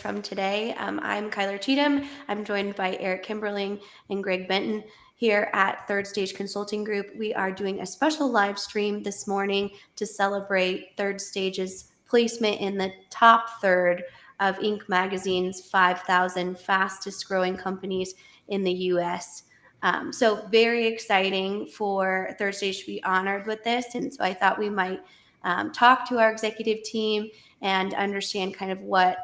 from today. I'm Kyler Cheatham. I'm joined by Eric Kimberling and Greg Benton here at Third Stage Consulting Group. We are doing a special live stream this morning to celebrate Third Stage's placement in the top third of Inc. magazine's 5,000 fastest growing companies in the U.S. So very exciting for Third Stage to be honored with this. And so I thought we might talk to our executive team and understand kind of what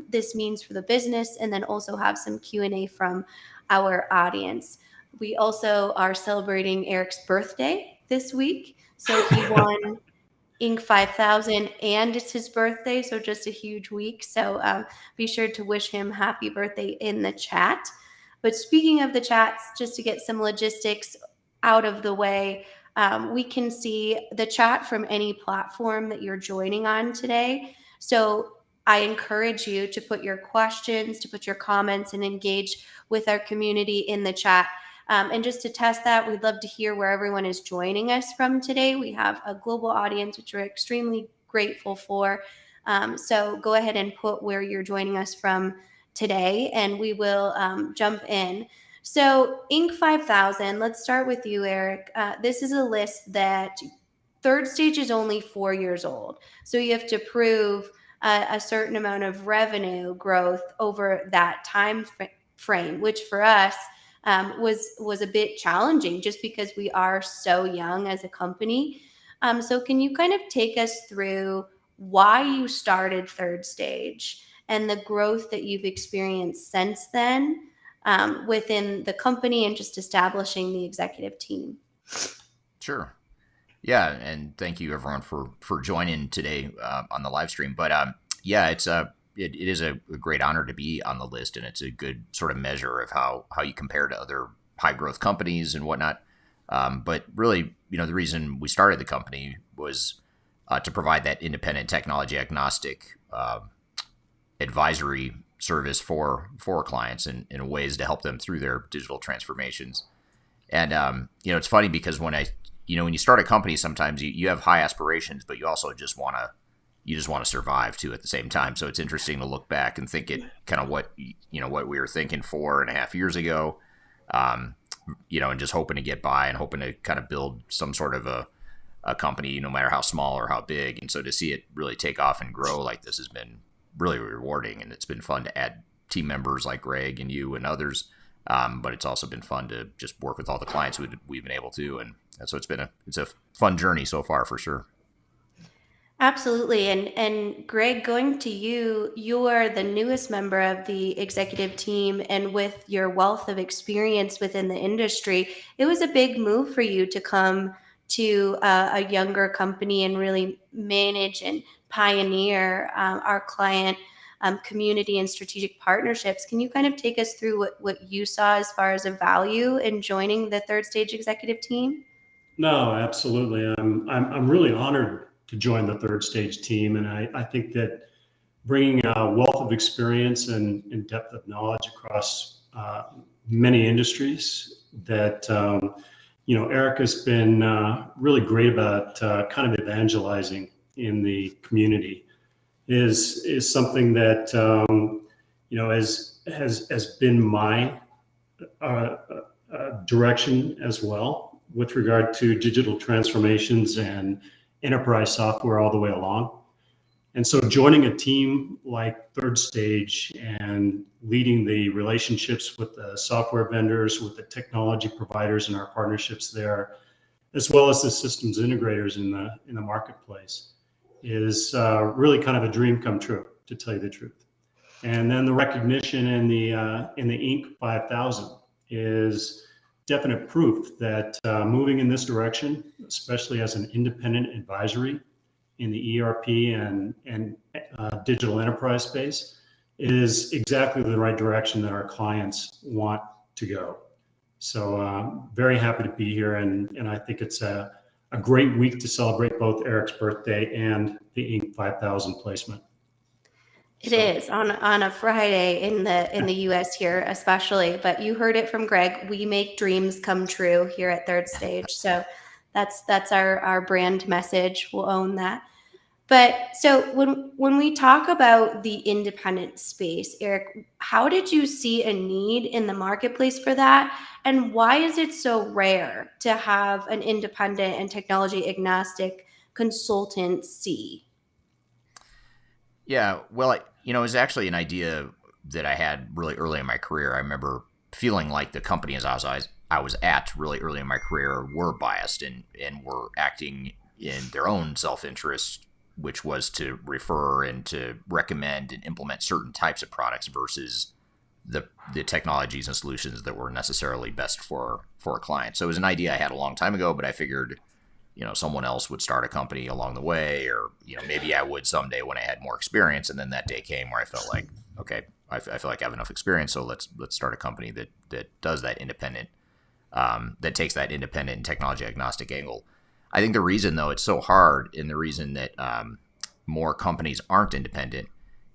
this means for the business, and then also have some Q&A from our audience. We also are celebrating Eric's birthday this week. So he won Inc. 5,000 and it's his birthday, so just a huge week. So be sure to wish him happy birthday in the chat. But speaking of the chats, just to get some logistics out of the way, we can see the chat from any platform that you're joining on today. So I encourage you to put your questions, to put your comments, and engage with our community in the chat. And just to test that, we'd love to hear where everyone is joining us from today. We have a global audience, which we're extremely grateful for. So go ahead and put where you're joining us from today, and we will jump in. So Inc. 5,000, let's start with you, Eric. This is a list that Third Stage is only 4 years old. So you have to prove a certain amount of revenue growth over that time frame, which for us was a bit challenging just because we are so young as a company. So can you kind of take us through why you started Third Stage and the growth that you've experienced since then within the company and just establishing the executive team? Sure. Yeah, and thank you everyone for joining today on the live stream. But yeah, it is a great honor to be on the list, and it's a good sort of measure of how you compare to other high growth companies and whatnot. But really, the reason we started the company was to provide that independent technology agnostic advisory service for clients and in ways to help them through their digital transformations. And it's funny because when you start a company, sometimes you have high aspirations, but you also just want to survive too at the same time. So it's interesting to look back and think it kind of what we were thinking 4.5 years ago, and just hoping to get by and hoping to kind of build some sort of a company, no matter how small or how big. And so to see it really take off and grow like this has been really rewarding, and it's been fun to add team members like Greg and you and others. But it's also been fun to just work with all the clients we've been able to, and so it's a fun journey so far for sure. Absolutely. And Greg, going to you, you are the newest member of the executive team, and with your wealth of experience within the industry, it was a big move for you to come to a younger company and really manage and pioneer our client community and strategic partnerships. Can you kind of take us through what you saw as far as a value in joining the Third Stage executive team? No, absolutely. I'm really honored to join the Third Stage team, and I think that bringing a wealth of experience and depth of knowledge across many industries that Eric has been really great about kind of evangelizing in the community is something that has been my direction as well with regard to digital transformations and enterprise software all the way along. And so joining a team like Third Stage and leading the relationships with the software vendors, with the technology providers and our partnerships there, as well as the systems integrators in the marketplace, is really kind of a dream come true, to tell you the truth. And then the recognition in the Inc. 5,000 is definite proof that moving in this direction, especially as an independent advisory in the ERP and digital enterprise space, is exactly the right direction that our clients want to go. So very happy to be here, and I think it's a great week to celebrate both Eric's birthday and the Inc. 5,000 placement. It is on a Friday in the US here, especially. But you heard it from Greg. We make dreams come true here at Third Stage. So that's our brand message. We'll own that. But so when we talk about the independent space, Eric, how did you see a need in the marketplace for that? And why is it so rare to have an independent and technology agnostic consultancy? Yeah, well, it was actually an idea that I had really early in my career. I remember feeling like the companies I was at really early in my career were biased and were acting in their own self interest, which was to refer and to recommend and implement certain types of products versus the technologies and solutions that were necessarily best for a client. So it was an idea I had a long time ago, but I figured someone else would start a company along the way, or maybe I would someday when I had more experience. And then that day came where I felt like, okay, I feel like I have enough experience, so let's start a company that does that independent, that takes that independent and technology agnostic angle. I think the reason though it's so hard, and the reason that more companies aren't independent,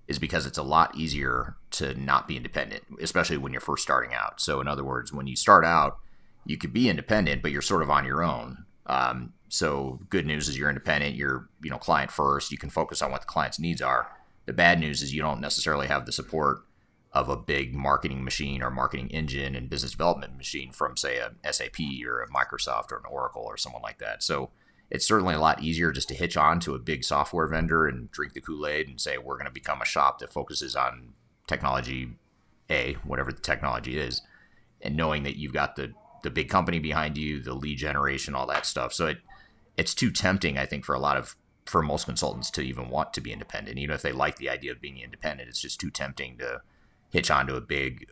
is because it's a lot easier to not be independent, especially when you're first starting out. So in other words, when you start out, you could be independent, but you're sort of on your own. So good news is you're independent, you're client first, you can focus on what the client's needs are. The bad news is you don't necessarily have the support of a big marketing machine or marketing engine and business development machine from, say, a SAP or a Microsoft or an Oracle or someone like that. So it's certainly a lot easier just to hitch on to a big software vendor and drink the Kool-Aid and say, we're going to become a shop that focuses on technology A, whatever the technology is, and knowing that you've got the big company behind you, the lead generation, all that stuff. So it's too tempting, I think, for most consultants to even want to be independent. Even if they like the idea of being independent, it's just too tempting to hitch onto a big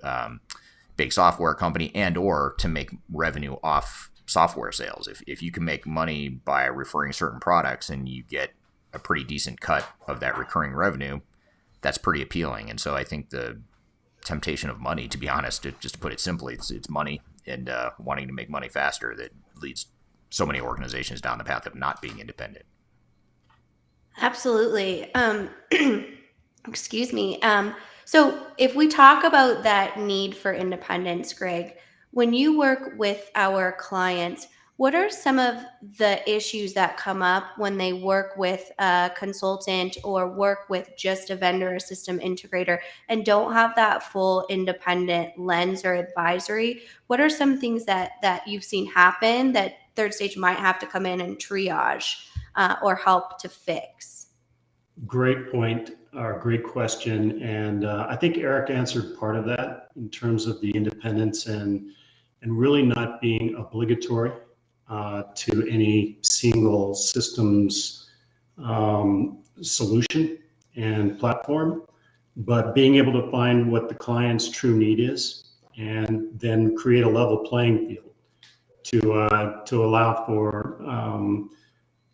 software company and or to make revenue off software sales. If you can make money by referring certain products and you get a pretty decent cut of that recurring revenue, that's pretty appealing. And so I think the temptation of money, to be honest, just to put it simply, it's money and wanting to make money faster that leads so many organizations down the path of not being independent. Absolutely. Excuse me. So if we talk about that need for independence, Greg, when you work with our clients, what are some of the issues that come up when they work with a consultant or work with just a vendor or system integrator and don't have that full independent lens or advisory? What are some things that you've seen happen that third stage might have to come in and triage or help to fix? Great point, or great question. And I think Eric answered part of that in terms of the independence and really not being obligatory to any single systems solution and platform, but being able to find what the client's true need is and then create a level playing field to allow for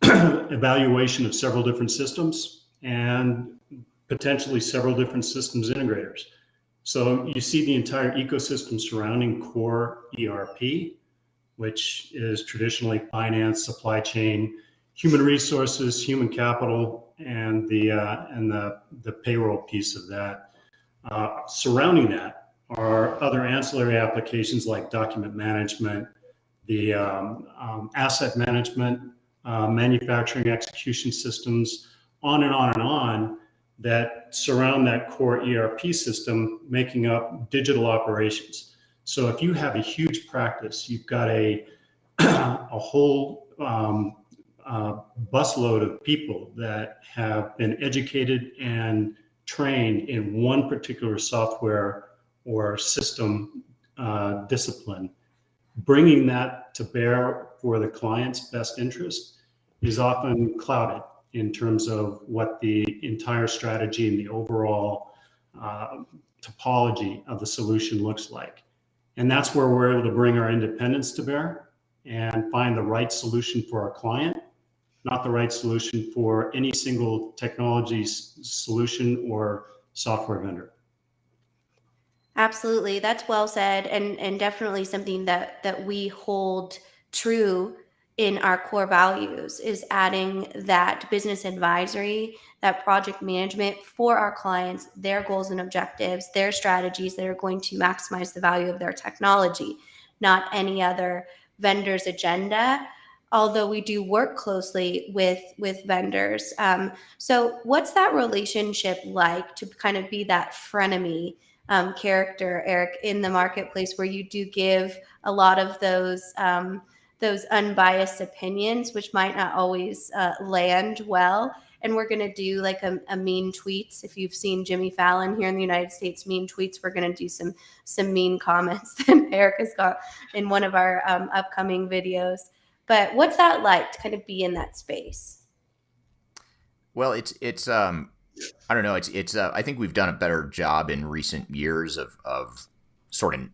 evaluation of several different systems and potentially several different systems integrators. So you see the entire ecosystem surrounding core ERP, which is traditionally finance, supply chain, human resources, human capital, and the payroll piece of that. Surrounding that are other ancillary applications like document management, the asset management, manufacturing execution systems, on and on and on, that surround that core ERP system, making up digital operations. So if you have a huge practice, you've got a whole busload of people that have been educated and trained in one particular software or system discipline, bringing that to bear for the client's best interest is often clouded in terms of what the entire strategy and the overall topology of the solution looks like. And that's where we're able to bring our independence to bear and find the right solution for our client, not the right solution for any single technology solution or software vendor. Absolutely. That's well said, and definitely something that we hold true in our core values is adding that business advisory, that project management for our clients, their goals and objectives, their strategies that are going to maximize the value of their technology, not any other vendor's agenda. although we do work closely with vendors. So what's that relationship like to kind of be that frenemy character, Eric, in the marketplace, where you do give a lot of those unbiased opinions, which might not always land well? And we're going to do like a mean tweets. If you've seen Jimmy Fallon here in the United States, mean tweets, we're going to do some mean comments that Eric has got in one of our upcoming videos. But what's that like to kind of be in that space? Well, it's I don't know. It's I think we've done a better job in recent years of sort of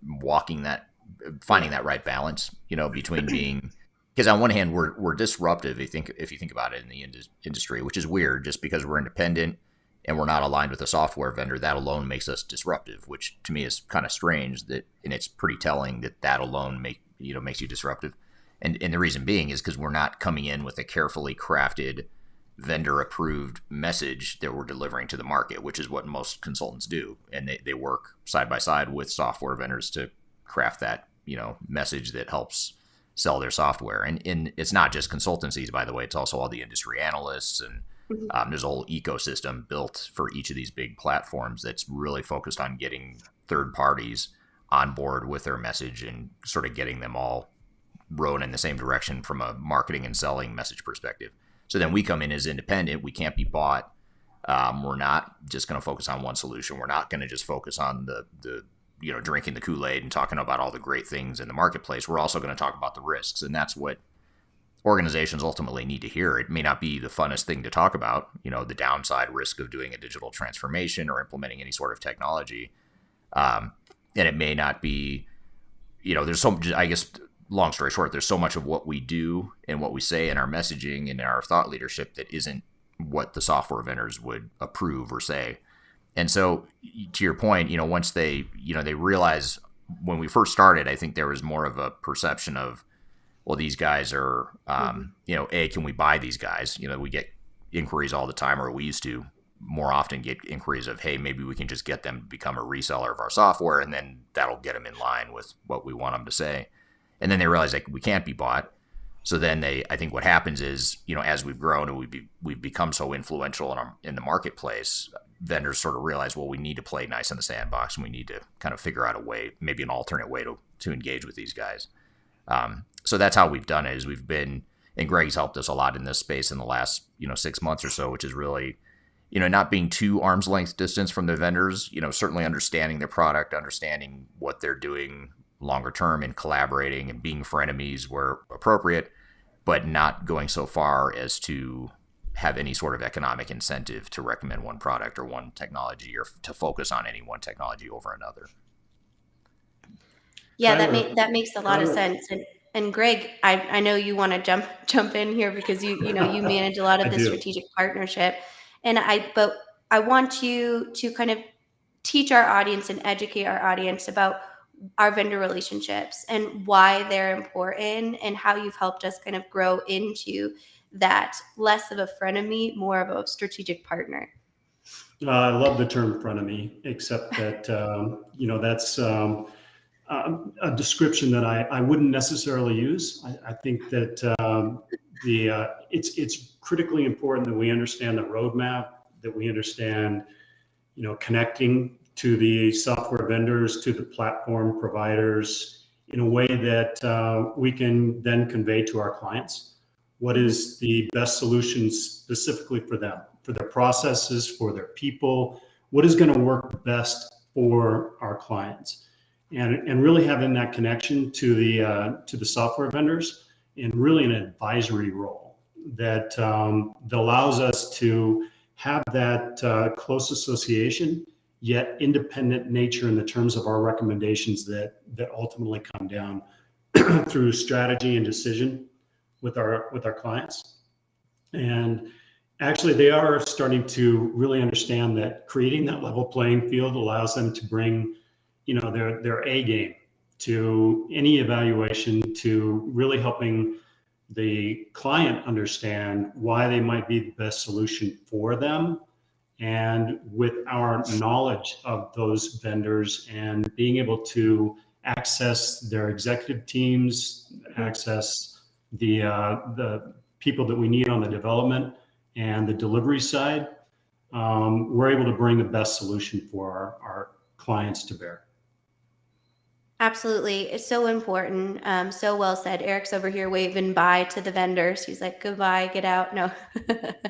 finding that right balance, between being, because on one hand we're disruptive. If you think about it in the industry, which is weird, just because we're independent and we're not aligned with a software vendor, that alone makes us disruptive, which to me is kind of strange, and it's pretty telling that alone makes you disruptive. And the reason being is because we're not coming in with a carefully crafted vendor approved message that we're delivering to the market, which is what most consultants do. And they work side by side with software vendors to craft that, message that helps sell their software. And it's not just consultancies, by the way, it's also all the industry analysts. And there's a whole ecosystem built for each of these big platforms that's really focused on getting third parties on board with their message and sort of getting them all rowing in the same direction from a marketing and selling message perspective. So then we come in as independent. We can't be bought. We're not just going to focus on one solution. We're not going to just focus on the drinking the Kool-Aid and talking about all the great things in the marketplace. We're also going to talk about the risks, and that's what organizations ultimately need to hear. It may not be the funnest thing to talk about, the downside risk of doing a digital transformation or implementing any sort of technology, and it may not be, there's so, I guess, long story short, there's so much of what we do and what we say in our messaging and our thought leadership that isn't what the software vendors would approve or say. And so, to your point, once they realize, when we first started, I think there was more of a perception of, well, these guys are, can we buy these guys? We get inquiries all the time, or we used to more often get inquiries of, hey, maybe we can just get them to become a reseller of our software, and then that'll get them in line with what we want them to say. And then they realize we can't be bought. So then I think what happens is, as we've grown and we've become so influential in the marketplace, vendors sort of realize, well, we need to play nice in the sandbox, and we need to kind of figure out a way, maybe an alternate way to engage with these guys. So that's how we've done it. Is we've been, and Greg's helped us a lot in this space in the last 6 months or so, which is really, not being too arm's length distance from the vendors. Certainly understanding their product, understanding what they're doing longer term, and collaborating and being frenemies where appropriate, but not going so far as to have any sort of economic incentive to recommend one product or one technology, or to focus on any one technology over another. Yeah, that makes a lot of sense. And Greg, I know you want to jump in here, because you manage a lot of the strategic partnership, but I want you to kind of teach our audience and educate our audience about our vendor relationships and why they're important, and how you've helped us kind of grow into that, less of a frenemy, more of a strategic partner. I love the term frenemy, except that, that's a description that I wouldn't necessarily use. I think that it's critically important that we understand the roadmap, that we understand, connecting to the software vendors, to the platform providers, in a way that we can then convey to our clients what is the best solution specifically for them, for their processes, for their people, what is going to work best for our clients, and really having that connection to the software vendors in really an advisory role that allows us to have that close association, yet independent nature in the terms of our recommendations that ultimately come down through strategy and decision with our clients. And actually, they are starting to really understand that creating that level playing field allows them to bring, their A game to any evaluation, to really helping the client understand why they might be the best solution for them. And with our knowledge of those vendors and being able to access their executive teams, access the people that we need on the development and the delivery side, we're able to bring the best solution for our clients to bear. Absolutely. It's so important. So well said. Eric's over here waving bye to the vendors. He's like, goodbye, get out. No.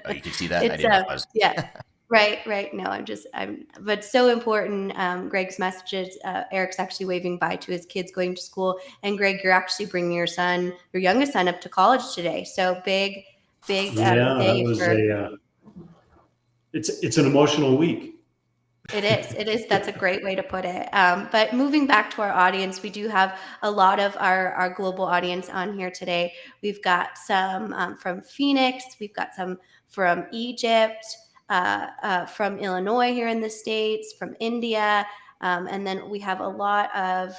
Oh, you can see that? I It's didn't know if I was. yeah. Right. No, but so important. Greg's messages. Eric's actually waving bye to his kids going to school. And Greg, you're actually bringing your youngest son up to college today. So big Yeah, that day was for. it's an emotional week. It is. That's a great way to put it. But moving back to our audience, we do have a lot of our global audience on here today. We've got some from Phoenix. We've got some from Egypt, from Illinois here in the States, from India. And then we have a lot of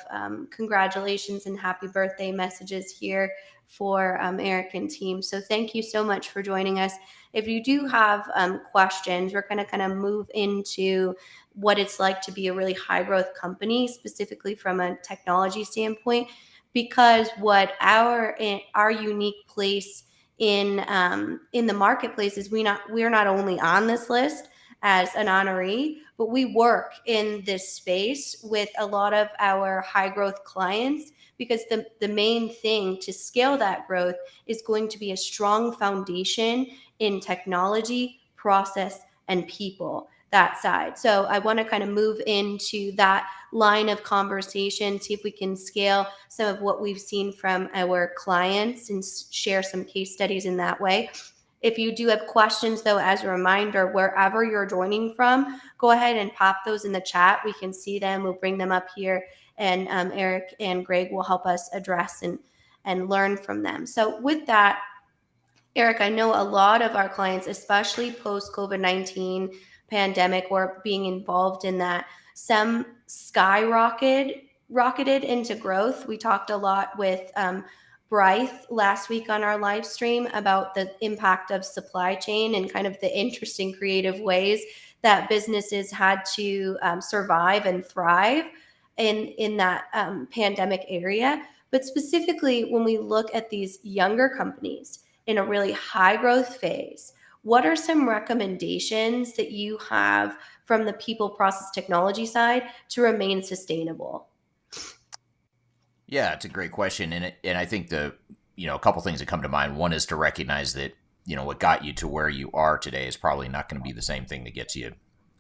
congratulations and happy birthday messages here for Eric and team. So thank you so much for joining us. If you do have questions, we're going to kind of move into what it's like to be a really high growth company, specifically from a technology standpoint, because what our unique place in the marketplace is we're not only on this list as an honoree, but we work in this space with a lot of our high growth clients, because the main thing to scale that growth is going to be a strong foundation in technology, process, and people, that side. So I want to kind of move into that line of conversation, see if we can scale some of what we've seen from our clients and share some case studies in that way. If you do have questions, though, as a reminder, wherever you're joining from, go ahead and pop those in the chat. We can see them. We'll bring them up here, and Eric and Greg will help us address and learn from them. So with that, Eric, I know a lot of our clients, especially post-COVID-19 pandemic, were being involved in that. Some rocketed into growth. We talked a lot with Bryce last week on our live stream about the impact of supply chain and kind of the interesting creative ways that businesses had to survive and thrive in that pandemic area. But specifically, when we look at these younger companies in a really high growth phase, what are some recommendations that you have from the people process technology side to remain sustainable? Yeah, it's a great question, and I think a couple things that come to mind. One is to recognize that what got you to where you are today is probably not going to be the same thing that gets you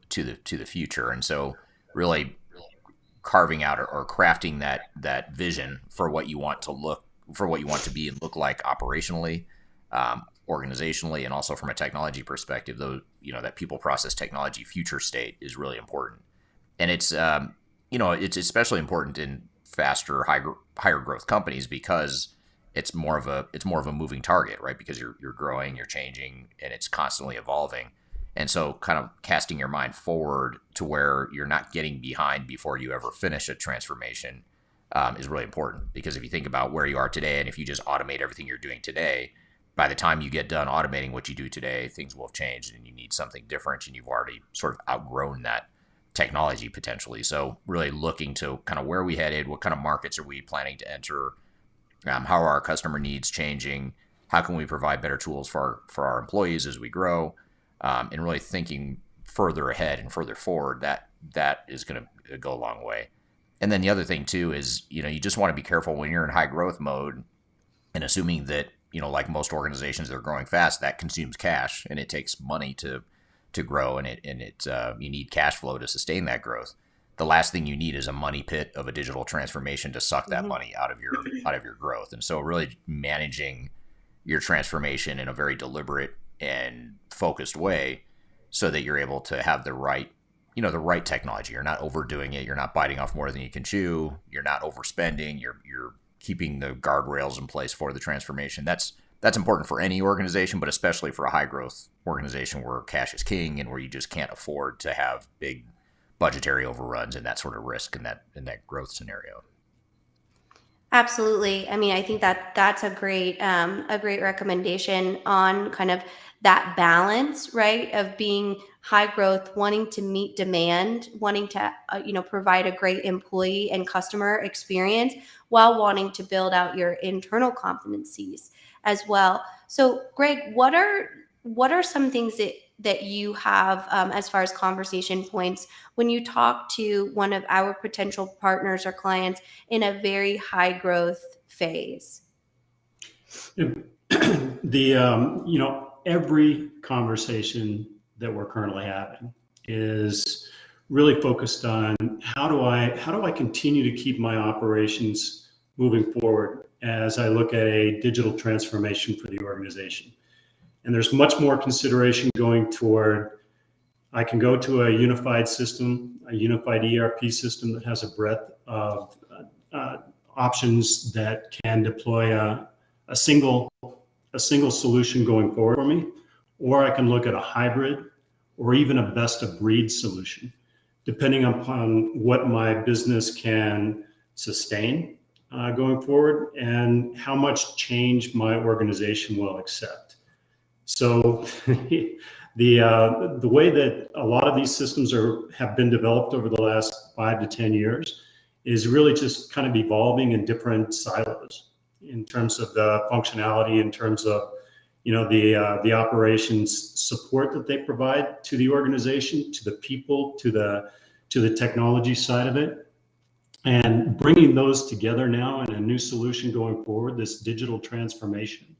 to the future, and so really carving out or crafting that vision for what you want to be and look like operationally, organizationally, and also from a technology perspective. Though that people process technology future state is really important, and it's especially important in faster, higher growth companies, because it's more of a moving target, right? Because you're growing, you're changing, and it's constantly evolving. And so kind of casting your mind forward to where you're not getting behind before you ever finish a transformation is really important. Because if you think about where you are today, and if you just automate everything you're doing today, by the time you get done automating what you do today, things will have changed and you need something different, and you've already sort of outgrown that technology potentially. So really looking to kind of where we headed, what kind of markets are we planning to enter, how are our customer needs changing, how can we provide better tools for our employees as we grow, and really thinking further ahead and further forward. That is going to go a long way. And then the other thing too is you just want to be careful when you're in high growth mode, and assuming that like most organizations that are growing fast, that consumes cash and it takes money to grow, and you need cash flow to sustain that growth. The last thing you need is a money pit of a digital transformation to suck that money out of your growth. And so really managing your transformation in a very deliberate and focused way, so that you're able to have the right technology. You're not overdoing it. You're not biting off more than you can chew. You're not overspending. You're keeping the guardrails in place for the transformation. That's important for any organization, but especially for a high growth organization where cash is king and where you just can't afford to have big budgetary overruns and that sort of risk in that growth scenario. Absolutely. I mean, I think that's a great recommendation on kind of that balance, right? Of being high growth, wanting to meet demand, wanting to provide a great employee and customer experience, while wanting to build out your internal competencies as well. So, Greg, what are some things that you have as far as conversation points when you talk to one of our potential partners or clients in a very high growth phase? Every conversation that we're currently having is really focused on how do I continue to keep my operations moving forward as I look at a digital transformation for the organization. And there's much more consideration going toward, I can go to a unified system, a unified ERP system that has a breadth of options that can deploy a single solution going forward for me, or I can look at a hybrid or even a best of breed solution, depending upon what my business can sustain going forward and how much change my organization will accept. So the way that a lot of these systems have been developed over the last 5 to 10 years is really just kind of evolving in different silos in terms of the functionality, in terms of the operations support that they provide to the organization, to the people, to the technology side of it, and bringing those together now in a new solution going forward. This digital transformation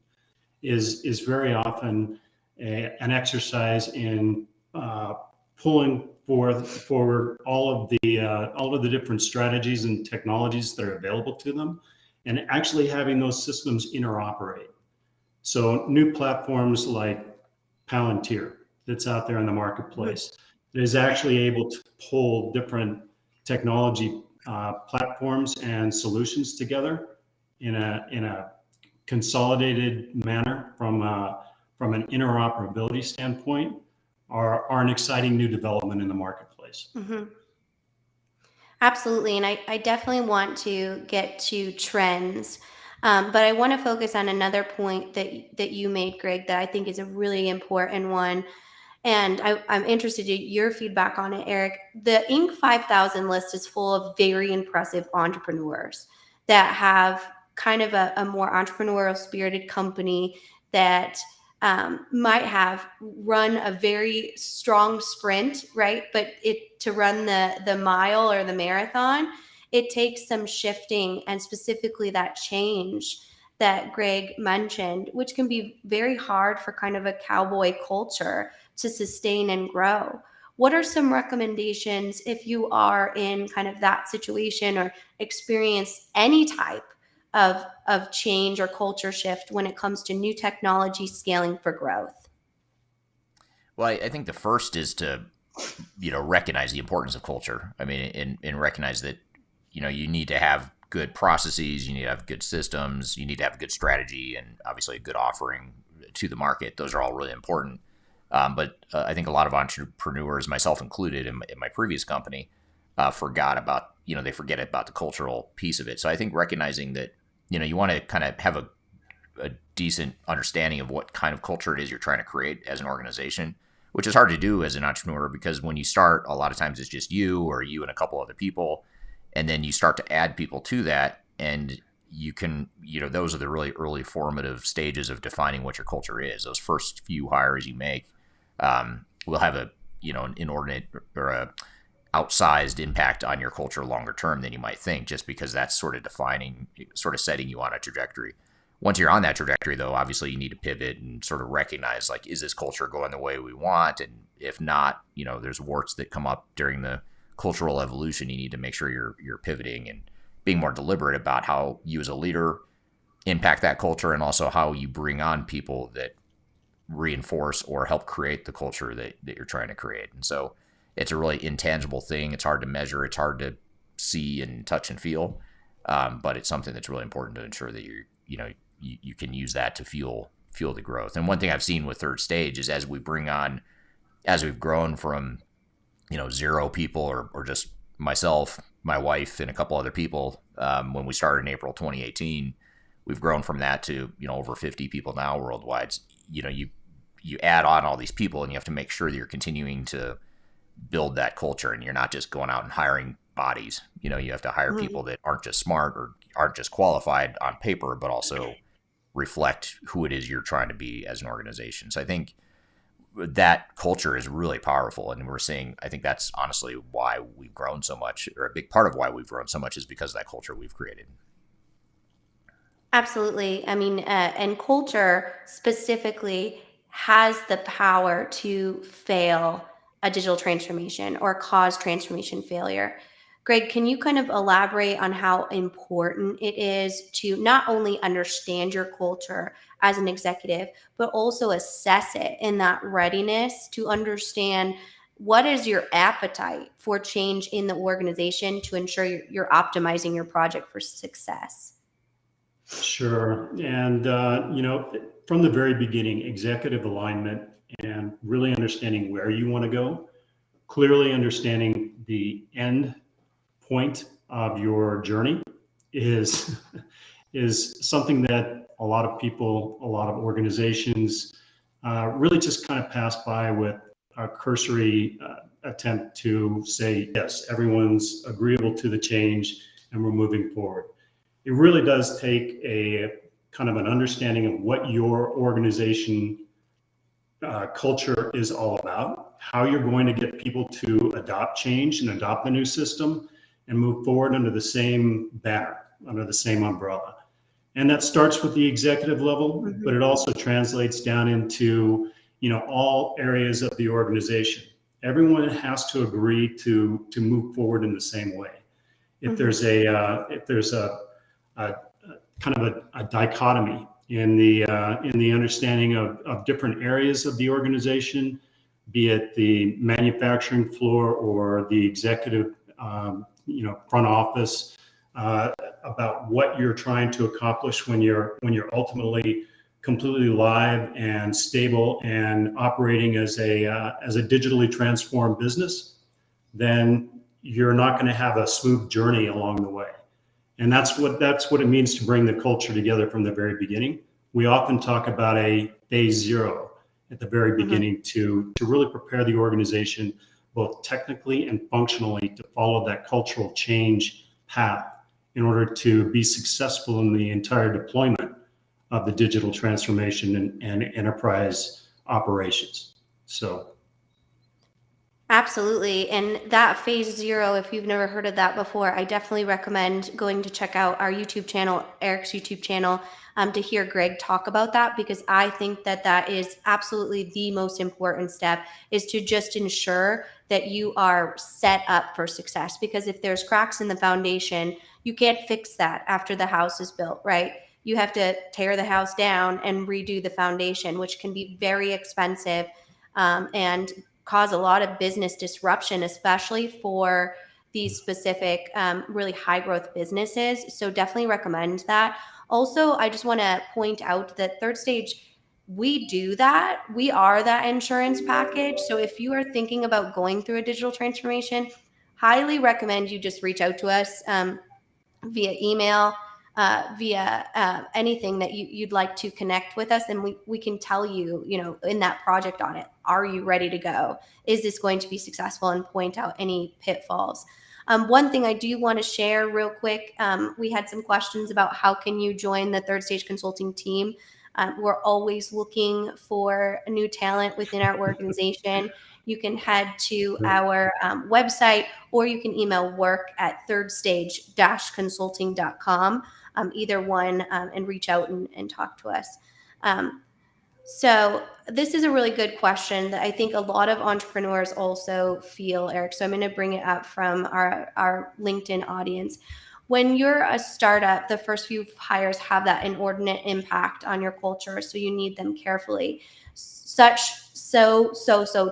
is very often an exercise in pulling forward all of the different strategies and technologies that are available to them, and actually having those systems interoperate. So new platforms like Palantir that's out there in the marketplace that is actually able to pull different technology platforms and solutions together in a consolidated manner from an interoperability standpoint are an exciting new development in the marketplace. Mm-hmm. Absolutely. And I definitely want to get to trends. But I want to focus on another point that you made, Greg, that I think is a really important one. And I'm interested in your feedback on it, Eric. The Inc. 5000 list is full of very impressive entrepreneurs that have kind of a more entrepreneurial spirited company that might have run a very strong sprint, right? But to run the mile or the marathon, it takes some shifting, and specifically that change that Greg mentioned, which can be very hard for kind of a cowboy culture to sustain and grow. What are some recommendations if you are in kind of that situation or experience any type of change or culture shift when it comes to new technology scaling for growth? Well, I think the first is to, recognize the importance of culture. I mean, and recognize that, you need to have good processes, you need to have good systems, you need to have a good strategy, and obviously a good offering to the market. Those are all really important. But I think a lot of entrepreneurs, myself included, in my previous company, forgot about, they forget about the cultural piece of it. So I think recognizing that, you want to kind of have a decent understanding of what kind of culture it is you're trying to create as an organization, which is hard to do as an entrepreneur, because when you start, a lot of times it's just you or you and a couple other people. And then you start to add people to that, and you can, those are the really early formative stages of defining what your culture is. Those first few hires you make will have an inordinate or a outsized impact on your culture longer term than you might think, just because that's sort of setting you on a trajectory. Once you're on that trajectory, though, obviously you need to pivot and sort of recognize, like, is this culture going the way we want? And if not, there's warts that come up during the cultural evolution. You need to make sure you're pivoting and being more deliberate about how you as a leader impact that culture, and also how you bring on people that reinforce or help create the culture that you're trying to create. And so it's a really intangible thing. It's hard to measure. It's hard to see and touch and feel. But it's something that's really important to ensure that you can use that to fuel the growth. And one thing I've seen with Third Stage is as we've grown from 0 people or just myself, my wife, and a couple other people, when we started in April 2018, we've grown from that to, over 50 people now worldwide. You add on all these people, and you have to make sure that you're continuing to build that culture, and you're not just going out and hiring bodies. You have to hire people that aren't just smart or aren't just qualified on paper, but also reflect who it is you're trying to be as an organization. So I think that culture is really powerful, and we're seeing, I think that's honestly why we've grown so much, or a big part of why we've grown so much is because of that culture we've created. Absolutely. I mean, and culture specifically has the power to fail a digital transformation or cause transformation failure. Greg, can you kind of elaborate on how important it is to not only understand your culture as an executive, but also assess it in that readiness to understand what is your appetite for change in the organization to ensure you're optimizing your project for success? Sure. And, from the very beginning, executive alignment and really understanding where you want to go, clearly understanding the end point of your journey is is something that a lot of people, a lot of organizations really just kind of pass by with a cursory attempt to say, yes, everyone's agreeable to the change and we're moving forward. It really does take a kind of an understanding of what your organization culture is all about, how you're going to get people to adopt change and adopt the new system and move forward under the same banner, under the same umbrella. And that starts with the executive level, but it also translates down into, all areas of the organization. Everyone has to agree to move forward in the same way. If there's a kind of a dichotomy in the understanding of different areas of the organization, be it the manufacturing floor or the executive, front office, about what you're trying to accomplish when you're ultimately completely live and stable and operating as a digitally transformed business, then you're not going to have a smooth journey along the way. And that's what it means to bring the culture together from the very beginning. We often talk about a phase zero at the very beginning to really prepare the organization both technically and functionally to follow that cultural change path in order to be successful in the entire deployment of the digital transformation and enterprise operations. So. Absolutely. And that phase zero, if you've never heard of that before, I definitely recommend going to check out our YouTube channel, Eric's YouTube channel, to hear Greg talk about that, because I think that is absolutely the most important step, is to just ensure that you are set up for success. Because if there's cracks in the foundation, you can't fix that after the house is built, right? You have to tear the house down and redo the foundation, which can be very expensive and cause a lot of business disruption, especially for these specific really high growth businesses. So definitely recommend that. Also, I just want to point out that Third Stage, we do that. We are that insurance package. So if you are thinking about going through a digital transformation, highly recommend you just reach out to us via email, via anything that you'd like to connect with us, and we can tell you, in that project audit, are you ready to go? Is this going to be successful? And point out any pitfalls. One thing I do want to share real quick, we had some questions about how can you join the Third Stage Consulting team. We're always looking for new talent within our organization. You can head to our website, or you can email work@thirdstage-consulting.com, either one, and reach out and talk to us. So this is a really good question that I think a lot of entrepreneurs also feel, Eric. So I'm going to bring it up from our LinkedIn audience. When you're a startup, the first few hires have that inordinate impact on your culture, so you need them carefully. So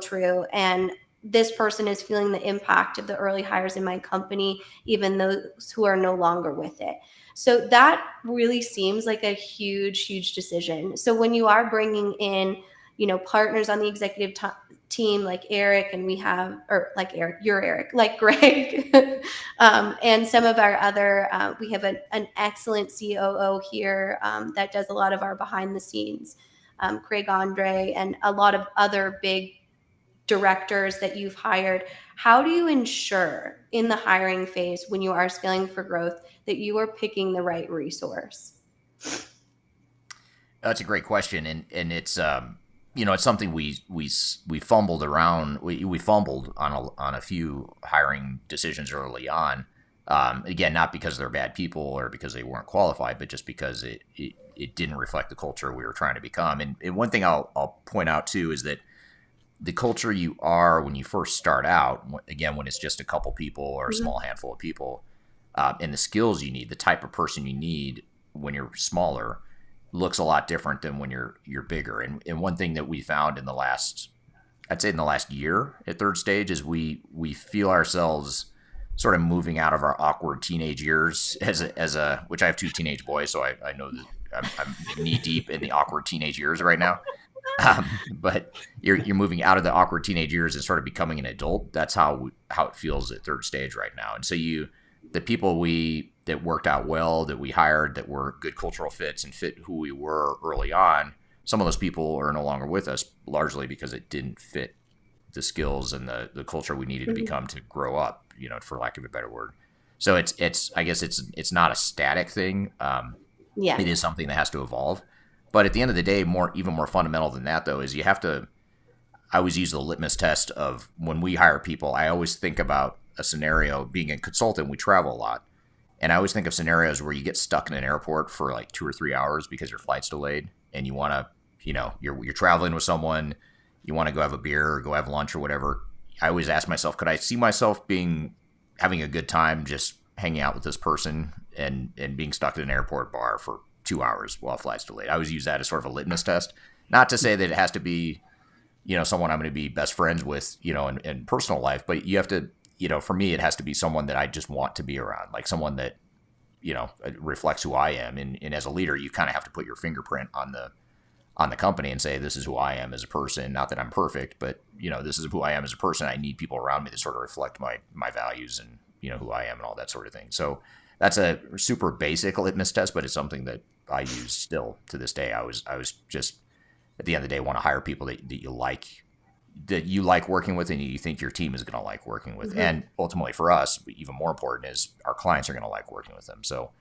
true. And this person is feeling the impact of the early hires in my company, even those who are no longer with it. So that really seems like a huge decision. So when you are bringing in, partners on the executive team like Eric, and we have, or like Eric, you're Eric, like Greg, and some of our other, we have an excellent COO here that does a lot of our behind the scenes, Craig Andre, and a lot of other big directors that you've hired. How do you ensure in the hiring phase, when you are scaling for growth, that you are picking the right resource? That's a great question, and it's it's something we fumbled around. We fumbled on a few hiring decisions early on. Again, not because they're bad people or because they weren't qualified, but just because it didn't reflect the culture we were trying to become. And one thing I'll point out too is that the culture you are when you first start out, again, when it's just a couple people or a small handful of people, and the skills you need, the type of person you need when you're smaller, looks a lot different than when you're bigger. And one thing that we found in the last, I'd say in the last year at third stage, is we feel ourselves sort of moving out of our awkward teenage years as a which I have two teenage boys, so I know that I'm knee deep in the awkward teenage years right now. But you're moving out of the awkward teenage years and sort of becoming an adult. That's how it feels at third stage right now. And so the people that worked out well, that we hired, that were good cultural fits and fit who we were early on, some of those people are no longer with us, largely because it didn't fit the skills and the culture we needed to become to grow up, for lack of a better word. So it's I guess it's not a static thing. Yeah. It is something that has to evolve. But at the end of the day, even more fundamental than that, though, is you have to. I always use the litmus test of when we hire people. I always think about a scenario. Being a consultant, we travel a lot, and I always think of scenarios where you get stuck in an airport for like 2 or 3 hours because your flight's delayed, and you want to, you're traveling with someone, you want to go have a beer or go have lunch or whatever. I always ask myself, could I see myself having a good time just hanging out with this person and being stuck in an airport bar for 2 hours while a flight's delayed? I always use that as sort of a litmus test. Not to say that it has to be, someone I'm going to be best friends with, in personal life, but you have to, for me, it has to be someone that I just want to be around, like someone that, reflects who I am. And as a leader, you kind of have to put your fingerprint on the company and say, this is who I am as a person. Not that I'm perfect, but, this is who I am as a person. I need people around me that sort of reflect my values and, who I am and all that sort of thing. So that's a super basic litmus test, but it's something that I use still to this day. I was just, at the end of the day, want to hire people that you like working with and you think your team is going to like working with. And ultimately for us, even more important is our clients are going to like working with them. So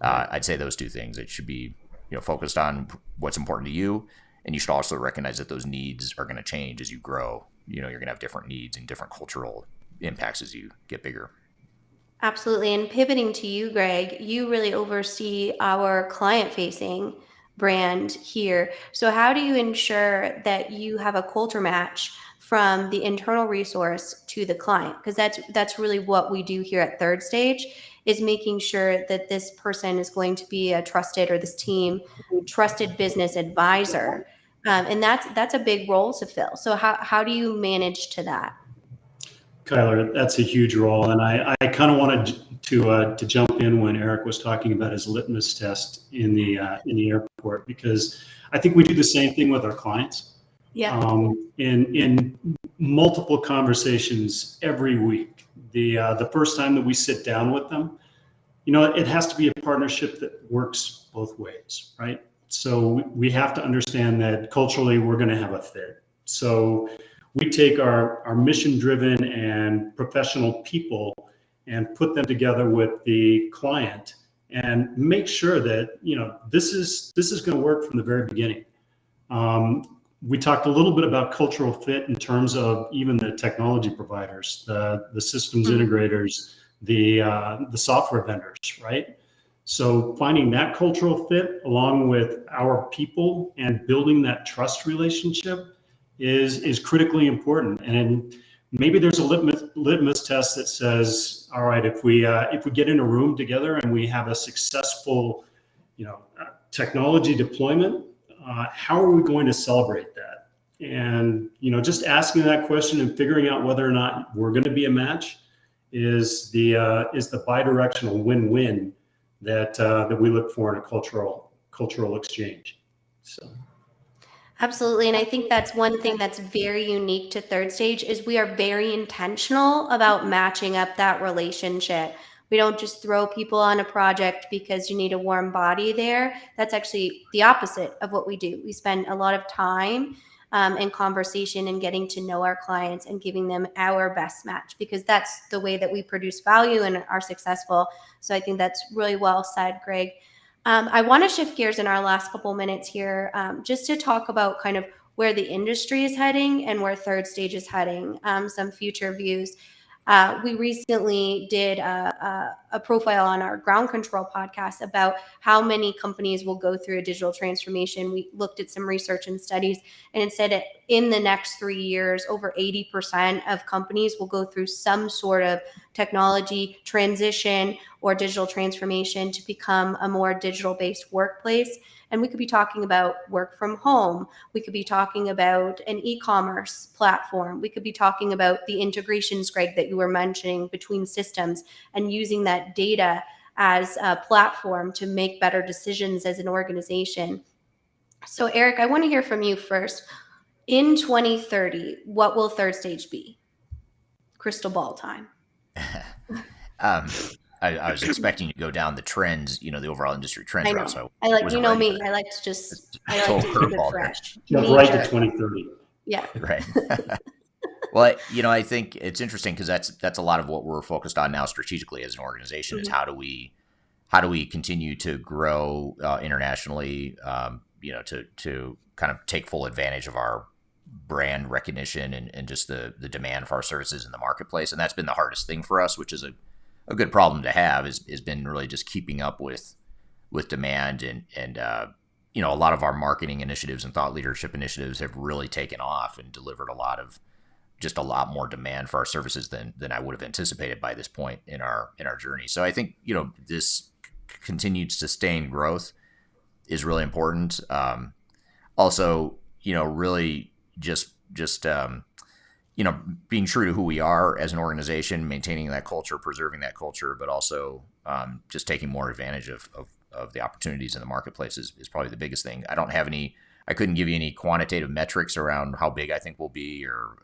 I'd say those two things. It should be, focused on what's important to you. And you should also recognize that those needs are going to change as you grow. You're going to have different needs and different cultural impacts as you get bigger. Absolutely. And pivoting to you, Greg, you really oversee our client-facing brand here. So how do you ensure that you have a culture match from the internal resource to the client? Because that's really what we do here at Third Stage, is making sure that this person is going to be a trusted, or this team, trusted business advisor. And that's a big role to fill. So how do you manage to that? Kyler, that's a huge role, and I kind of wanted to jump in when Eric was talking about his litmus test in the airport, because I think we do the same thing with our clients. Yeah. In multiple conversations every week, the first time that we sit down with them, it has to be a partnership that works both ways, right? So we have to understand that culturally we're going to have a fit. So we take our mission-driven and professional people and put them together with the client and make sure that this is going to work from the very beginning. We talked a little bit about cultural fit in terms of even the technology providers, the systems integrators, the software vendors, right? So finding that cultural fit along with our people and building that trust relationship is critically important. And maybe there's a litmus test that says, all right, if we get in a room together and we have a successful, technology deployment, how are we going to celebrate that? And just asking that question and figuring out whether or not we're going to be a match is the bidirectional win-win that we look for in a cultural exchange. So. Absolutely. And I think that's one thing that's very unique to Third Stage, is we are very intentional about matching up that relationship. We don't just throw people on a project because you need a warm body there. That's actually the opposite of what we do. We spend a lot of time and conversation and getting to know our clients and giving them our best match, because that's the way that we produce value and are successful. So I think that's really well said, Greg. I want to shift gears in our last couple minutes here, just to talk about kind of where the industry is heading and where Third Stage is heading, some future views. We recently did a profile on our Ground Control podcast about how many companies will go through a digital transformation. We looked at some research and studies, and it said that in the next 3 years, over 80% of companies will go through some sort of technology transition or digital transformation to become a more digital-based workplace. And we could be talking about work from home. We could be talking about an e-commerce platform. We could be talking about the integrations, Greg, that you were mentioning between systems and using that data as a platform to make better decisions as an organization. So, Eric, I want to hear from you first. In 2030, what will Third Stage be? Crystal ball time. I was expecting to go down the trends, the overall industry trends I know. route. So I like, wasn't you know ready for me. that. I like to just, I Total like to keep curveball it there. fresh. Jump Knee right to jerk. 2030. Yeah. Right. Well, I think it's interesting because that's a lot of what we're focused on now strategically as an organization is how do we continue to grow internationally, to kind of take full advantage of our brand recognition and just the demand for our services in the marketplace. And that's been the hardest thing for us, which is a good problem to have, is been really just keeping up with demand and a lot of our marketing initiatives and thought leadership initiatives have really taken off and delivered a lot more demand for our services than I would have anticipated by this point in our journey. So I think this continued sustained growth is really important. Also, really just being true to who we are as an organization, maintaining that culture, preserving that culture, but also just taking more advantage of the opportunities in the marketplace is probably the biggest thing. I couldn't give you any quantitative metrics around how big I think we'll be or,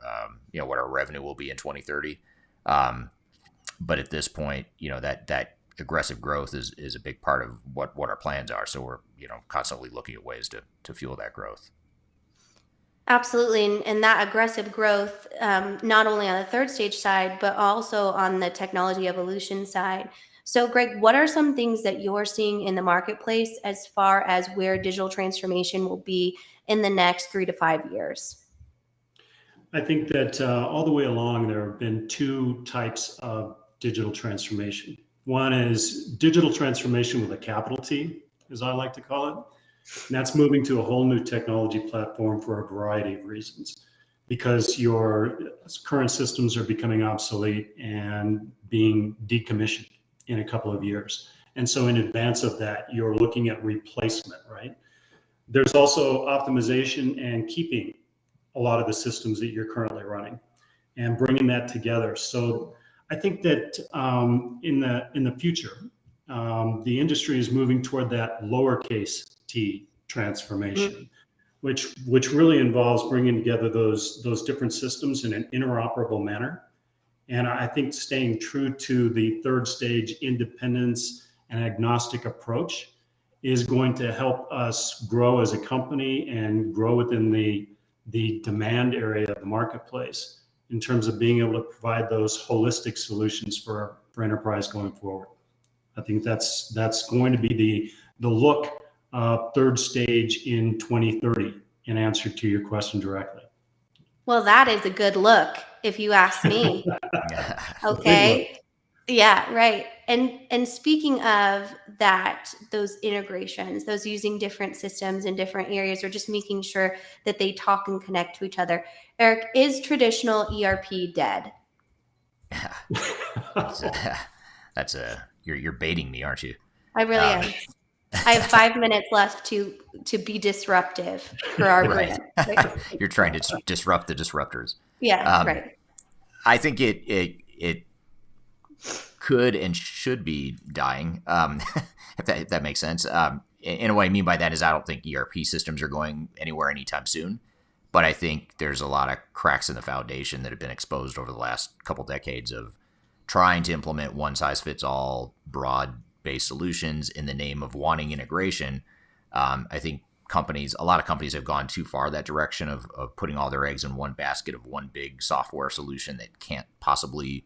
what our revenue will be in 2030. But at this point, that aggressive growth is a big part of what our plans are. So we're, constantly looking at ways to fuel that growth. Absolutely. And that aggressive growth, not only on the Third Stage side, but also on the technology evolution side. So, Greg, what are some things that you're seeing in the marketplace as far as where digital transformation will be in the next 3 to 5 years? I think that all the way along, there have been two types of digital transformation. One is digital transformation with a capital T, as I like to call it. And that's moving to a whole new technology platform for a variety of reasons, because your current systems are becoming obsolete and being decommissioned in a couple of years. And so in advance of that, you're looking at replacement, right? There's also optimization and keeping a lot of the systems that you're currently running and bringing that together. So I think that in the future, the industry is moving toward that lowercase t transformation, which really involves bringing together those different systems in an interoperable manner. And I think staying true to the Third Stage independence and agnostic approach is going to help us grow as a company and grow within the demand area of the marketplace in terms of being able to provide those holistic solutions for enterprise going forward. I think that's going to be the look of Third Stage in 2030, in answer to your question directly. Well, that is a good look, if you ask me. Okay. Yeah, right. And speaking of that, those integrations, those using different systems in different areas, or just making sure that they talk and connect to each other. Eric, is traditional ERP dead? You're baiting me, aren't you? I really am. I have 5 minutes left to be disruptive for our Right. brand. Right? You're trying to disrupt the disruptors. Yeah, right. I think it could and should be dying, if that makes sense. In a way, I mean by that is I don't think ERP systems are going anywhere anytime soon, but I think there's a lot of cracks in the foundation that have been exposed over the last couple decades of trying to implement one-size-fits-all broad-based solutions in the name of wanting integration. I think a lot of companies have gone too far that direction of putting all their eggs in one basket of one big software solution that can't possibly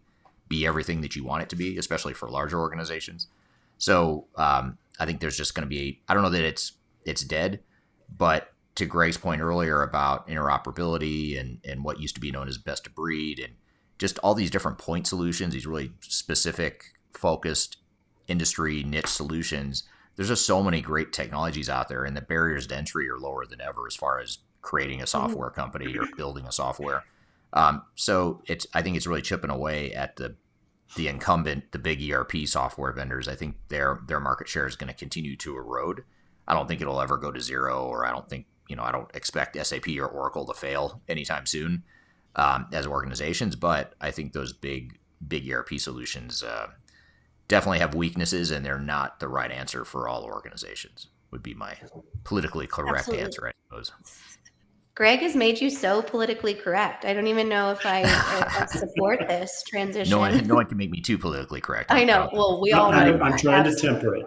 be everything that you want it to be, especially for larger organizations. So I think there's just going to be, I don't know that it's dead, but to Greg's point earlier about interoperability and what used to be known as best of breed and just all these different point solutions, these really specific, focused industry niche solutions. There's just so many great technologies out there, and the barriers to entry are lower than ever as far as creating a software company or building a software. So I think it's really chipping away at the incumbent, the big ERP software vendors. I think their market share is going to continue to erode. I don't think it'll ever go to zero, or I don't expect SAP or Oracle to fail anytime soon as organizations. But I think those big ERP solutions definitely have weaknesses, and they're not the right answer for all organizations. Would be my politically correct answer, I suppose. Greg has made you so politically correct. I don't even know if I support this transition. No one can make me too politically correct. I know. Well, we all know. I'm trying to temper it.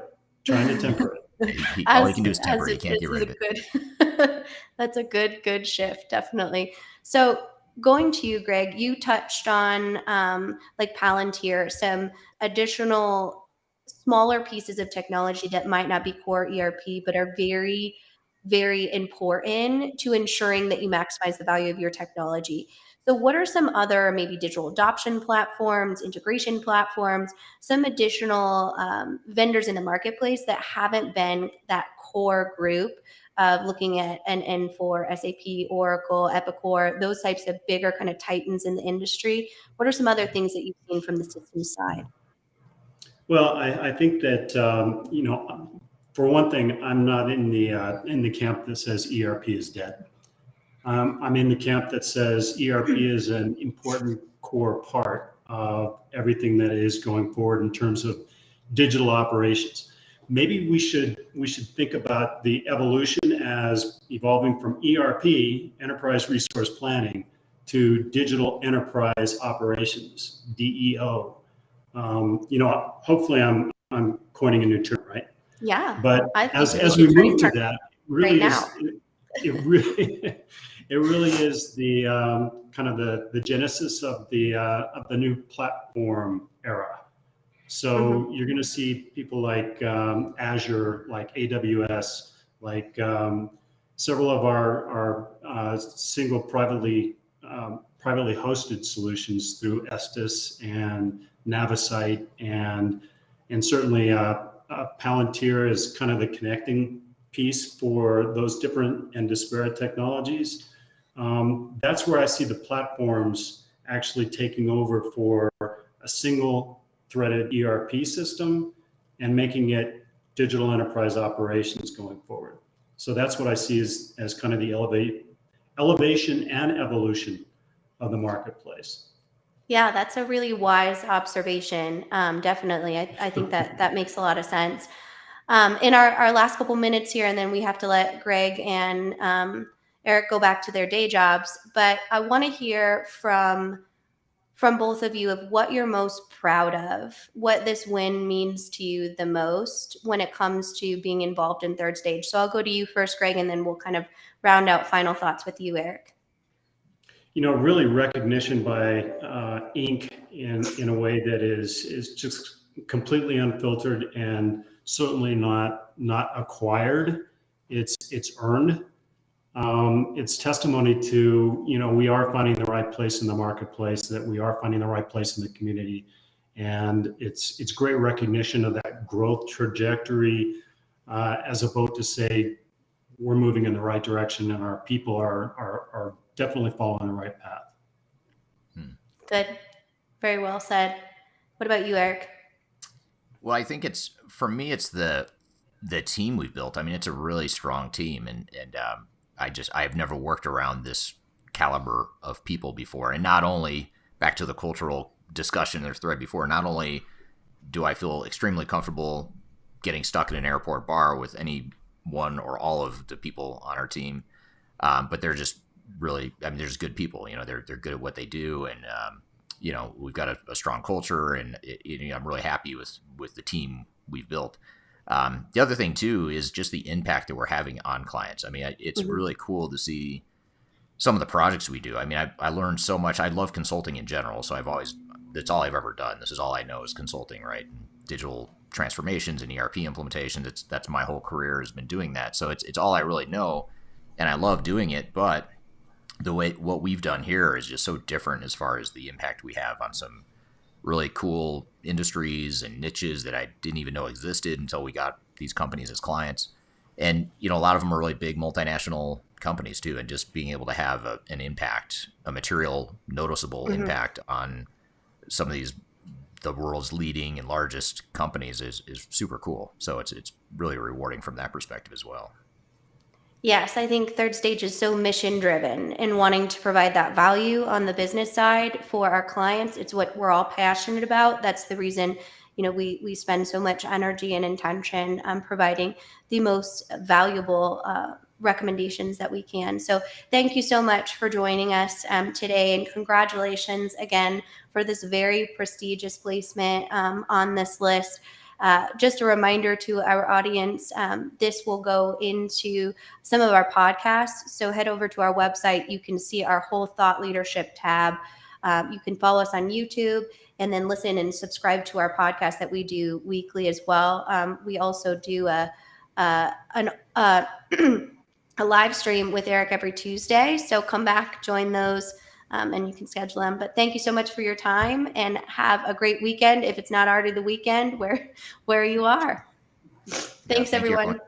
All he can do is temper. He can't get rid of it. That's a good shift, definitely. So going to you, Greg, you touched on like Palantir, some additional smaller pieces of technology that might not be core ERP, but are very, very important to ensuring that you maximize the value of your technology. So what are some other maybe digital adoption platforms, integration platforms, some additional vendors in the marketplace that haven't been that core group of looking at an N4, SAP, Oracle, Epicor, those types of bigger kind of titans in the industry? What are some other things that you've seen from the systems side? Well, I think that, for one thing, I'm not in the camp that says ERP is dead. I'm in the camp that says ERP is an important core part of everything that is going forward in terms of digital operations. Maybe we should think about the evolution as evolving from ERP, enterprise resource planning, to digital enterprise operations, DEO. Hopefully I'm coining a new term, right? Yeah. But as we move to that, really it really is the kind of the genesis of the new platform era. So you're going to see people like Azure, like AWS, like several of our single privately hosted solutions through Estes and Navisite, and certainly Palantir is kind of the connecting piece for those different and disparate technologies. That's where I see the platforms actually taking over for a single threaded ERP system and making it digital enterprise operations going forward. So that's what I see as kind of the elevation and evolution of the marketplace. Yeah, that's a really wise observation. Definitely. I think that makes a lot of sense. In our last couple minutes here, and then we have to let Greg and Eric go back to their day jobs. But I want to hear from both of you of what you're most proud of, what this win means to you the most when it comes to being involved in Third Stage. So I'll go to you first, Greg, and then we'll kind of round out final thoughts with you, Eric. Really recognition by Inc. in a way that is just completely unfiltered and certainly not acquired. It's earned. It's testimony to, we are finding the right place in the marketplace, that we are finding the right place in the community. And it's great recognition of that growth trajectory as a vote to say we're moving in the right direction and our people are definitely following the right path. Good. Very well said. What about you, Eric? Well, I think for me, it's the team we've built. I mean, it's a really strong team, and I have never worked around this caliber of people before. And not only, back to the cultural discussion or thread before, not only do I feel extremely comfortable getting stuck in an airport bar with any one or all of the people on our team, but they're just really, they're just good people. They're good at what they do, and we've got a strong culture, and I'm really happy with the team we've built. The other thing too is just the impact that we're having on clients. I mean, it's really cool to see some of the projects we do. I mean, I learned so much. I love consulting in general, so that's all I've ever done. This is all I know is consulting, right? Digital transformations and ERP implementations. That's my whole career has been doing that. So it's all I really know, and I love doing it. But what we've done here is just so different as far as the impact we have on some really cool industries and niches that I didn't even know existed until we got these companies as clients. And, a lot of them are really big multinational companies too. And just being able to have an impact, a material, noticeable impact on some of the world's leading and largest companies is super cool. So it's really rewarding from that perspective as well. Yes, I think Third Stage is so mission driven and wanting to provide that value on the business side for our clients. It's what we're all passionate about. That's the reason, we spend so much energy and intention on providing the most valuable recommendations that we can. So thank you so much for joining us today, and congratulations again for this very prestigious placement on this list. Just a reminder to our audience, this will go into some of our podcasts. So head over to our website. You can see our whole thought leadership tab. You can follow us on YouTube and then listen and subscribe to our podcast that we do weekly as well. We also do a live stream with Eric every Tuesday. So come back, join those. And you can schedule them. But thank you so much for your time, and have a great weekend. If it's not already the weekend, where you are. Thanks, thank you, everyone.